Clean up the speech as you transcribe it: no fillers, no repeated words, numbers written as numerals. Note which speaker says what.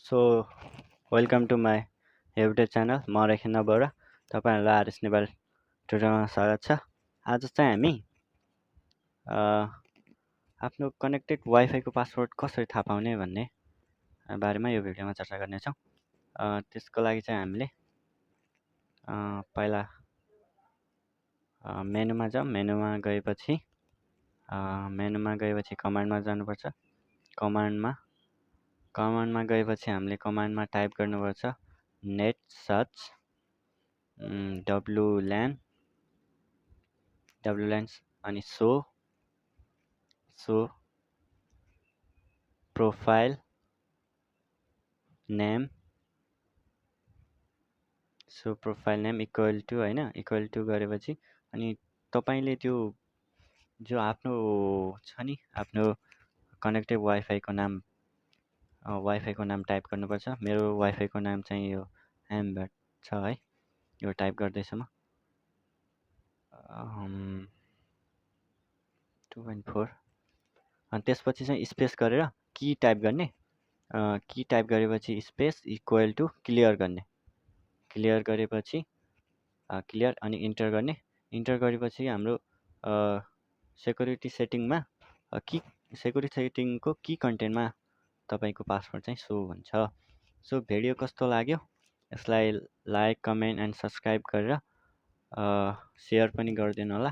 Speaker 1: So welcome to my YouTube channel. म रेखेन्द्र बोहरा, तपाईँहरूलाई RS Nepal ट्युटोरियलमा स्वागत छ। आज चाहिँ हामी आफ्नो कनेक्टेड वाइफाईको पासवर्ड कसरी थाहा पाउने भन्ने बारेमा यो भिडियोमा चर्चा गर्नेछौँ। त्यसको लागि चाहिँ हामीले पहिला मेनुमा जाउँ। मेनुमा गएपछि कमान्डमा जानुपर्छ। कमान्डमा गएपछि हामीले कमान्डमा टाइप गर्नुपर्छ नेट सर्च wlan अनि show profile name equal to गरेपछि अनि तपाईले त्यो जो आफ्नो छ नि आफ्नो कनेक्टेड वाइफाईको नाम टाइप गर्नुपर्छ। मेरो वाइफाईको नाम चाहिँ यो एम्बेड छ है, यो टाइप गर्दैछु म 2.4 अनि त्यसपछि चाहिँ स्पेस गरेर की टाइप गर्ने। की टाइप गरेपछि स्पेस इक्वल टु क्लियर गर्ने। क्लियर गरेपछि क्लियर अनि इन्टर गर्ने। इन्टर गरेपछि हाम्रो सेक्युरिटी सेटिङमा सेक्युरिटी सेटिङको की कन्टेन्टमा तपाईको पासवर्ड चाहिँ सो हुन्छ। सो भिडियो कस्तो लाग्यो यसलाई लाइक, कमेन्ट एन्ड सब्सक्राइब गरेर सेयर पनि गरिदिनु होला।